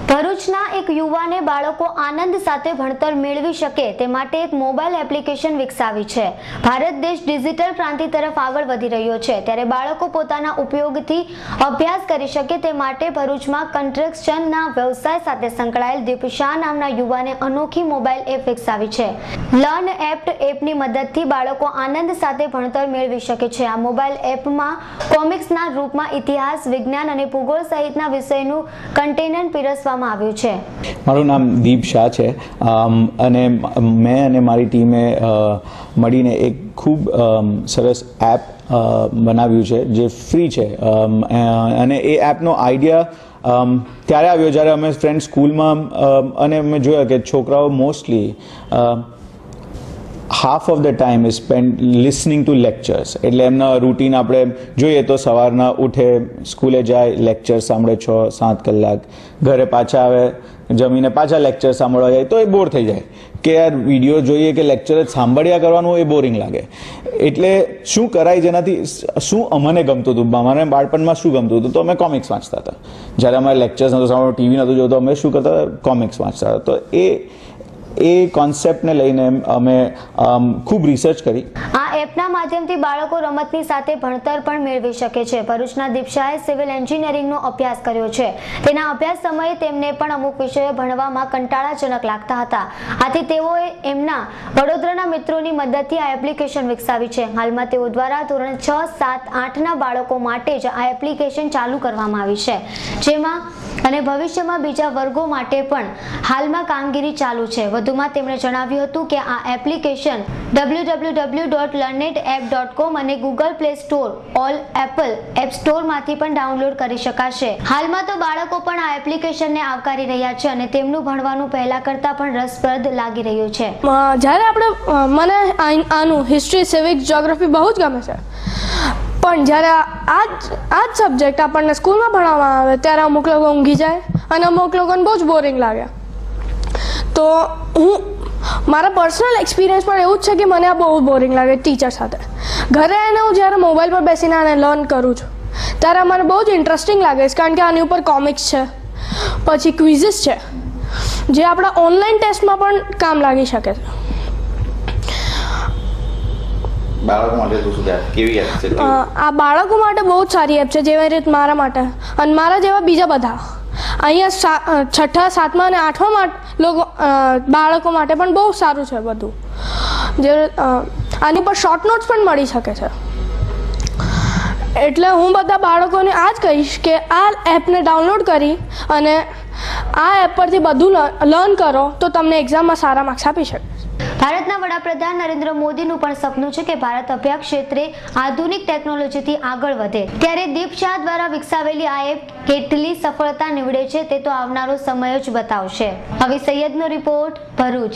ભરૂચના એક યુવાને બાળકો આનંદ સાથે ભણતર મેળવી શકે તે માટે એક મોબાઈલ એપ્લિકેશન વિકસાવી છે। ભારત દેશ ડિજિટલ ક્રાંતિ તરફ આગળ વધી રહ્યો છે, ત્યારે બાળકો પોતાના ઉપયોગથી અભ્યાસ કરી શકે તે માટે ભરૂચમાં કન્સ્ટ્રક્શનના વ્યવસાય સાથે સંકળાયેલ દીપશા નામના યુવાને અનોખી મોબાઈલ એપ વિકસાવી છે। લર્ન એપની મદદથી બાળકો આનંદ સાથે ભણતર મેળવી શકે છે। આ મોબાઈલ એપમાં કોમિક્સના રૂપમાં ઇતિહાસ, વિજ્ઞાન અને ભૂગોળ સહિતના વિષયનું કન્ટેન્ટ પીરસવામાં આવ્યું છે। મારું નામ દીપ શાહ છે અને મેં અને મારી ટીમે મળીને એક ખૂબ સરસ એપ બનાવ્યું છે જે ફ્રી છે અને એ એપનો આઈડિયા ત્યારે આવ્યો જ્યારે અમે ફ્રેન્ડ સ્કૂલમાં અને અમે જોયા કે છોકરાઓ mostly half of the time is spend listening to lectures. એટલે એમના રૂટીન આપણે જોઈએ તો સવારના ઉઠે, સ્કૂલે જાય, લેક્ચર સાંભળે 6-7 કલાક, ઘરે પાછા આવે, જમીને પાછા લેક્ચર સાંભળવા જાય તો એ બોર થઈ જાય કે યાર વિડીયો જોઈએ કે લેક્ચર જ સાંભળ્યા કરવાનું એ બોરિંગ લાગે। એટલે શું કરાય જેનાથી શું અમને ગમતું હતું, અમારે બાળપણમાં શું ગમતું હતું તો અમે કોમિક્સ વાંચતા હતા। જ્યારે અમારે લેક્ચર્સ નહોતું સાંભળવું, ટીવી નહોતું જોતું, અમે શું કરતા હતા, કોમિક્સ વાંચતા હતા। તો એ કોન્સેપ્ટને લઈને અમે ખૂબ રિસર્ચ કરી। આ એપના માધ્યમથી બાળકો રમતની સાથે ભણતર પણ મેળવી શકે છે। ભરૂચના દીપશાએ સિવિલ એન્જિનિયરિંગનો અભ્યાસ કર્યો છે। તેના અભ્યાસ સમયે તેમને પણ અમુક વિષયો ભણવામાં કંટાળાજનક લાગતા હતા, આથી તેઓએ એમના વડોદરાના મિત્રોની મદદથી આ એપ્લિકેશન વિકસાવી છે। હાલમાં તેઓ દ્વારા ધોરણ 6, 7, 8ના બાળકો માટે જ આ એપ્લિકેશન ચાલુ કરવામાં આવી છે, જેમાં અને ભવિષ્યમાં બીજા વર્ગો માટે પણ હાલમાં કામગીરી ચાલુ છે। વધુમાં તેમણે જણાવ્યું હતું કે આ એપ્લિકેશન www.learnedapp.com અને Google Play Store, all Apple app સ્ટોરમાંથી પણ ડાઉનલોડ કરી શકાશે। હાલમાં તો બાળકો પણ આ એપ્લિકેશનને આવકારી રહ્યા છે અને તેમનું ભણવાનું પહેલા કરતાં પણ રસપ્રદ લાગી રહ્યું છે। જ્યારે આપણે મને આનું હિસ્ટ્રી, સિવિક્સ, જ્યોગ્રાફી બહુ જ ગમે છે, પણ જ્યારે આ જ સબ્જેક્ટ આપણને સ્કૂલમાં ભણાવવામાં આવે ત્યારે અમુક લોકો ઊંઘી જાય અને અમુક લોકોને બહુ જ બોરિંગ લાગે। તો મારા પર્સનલ એક્સપિરિયન્સ પણ એવું જ છે કે મને આ બહુ બોરિંગ લાગે ટીચર સાથે। ઘરે આવીને હું જ્યારે મોબાઈલ પર બેસીને આને લર્ન કરું છું ત્યારે મને બહુ જ ઇન્ટરેસ્ટિંગ લાગે છે, કારણ કે આની ઉપર કોમિક્સ છે, પછી ક્વિઝિસ છે જે આપણા ઓનલાઈન ટેસ્ટમાં પણ કામ લાગી શકે છે। બાળકો માટે તો શું કેવી એપ છે? આ બાળકો માટે બહુ જ સારી એપ છે, જેવી રીતે મારા માટે અને મારા જેવા બીજા બધા અહીંયા 6ઠા, 7મા અને 8મા લોકો બાળકો માટે પણ બહુ સારું છે બધું। જે આની પર શોર્ટ નોટ્સ પણ મળી શકે છે। એટલે હું બધા બાળકોને આ જ કહીશ કે આ એપને ડાઉનલોડ કરી અને આ એપ પરથી બધું લર્ન કરો તો તમને એક્ઝામમાં સારા માર્ક્સ આપી શકે। ભારતના વડાપ્રધાન નરેન્દ્ર મોદીનું પણ સપનું છે કે ભારત અભ્યાસ ક્ષેત્રે આધુનિક ટેકનોલોજીથી આગળ વધે, ત્યારે દીપશા દ્વારા વિકસાવેલી આ એપ કેટલી સફળતા નીવડે છે તે તો આવનારો સમય જ બતાવશે। હવે સૈયદનો રિપોર્ટ, ભરૂચ।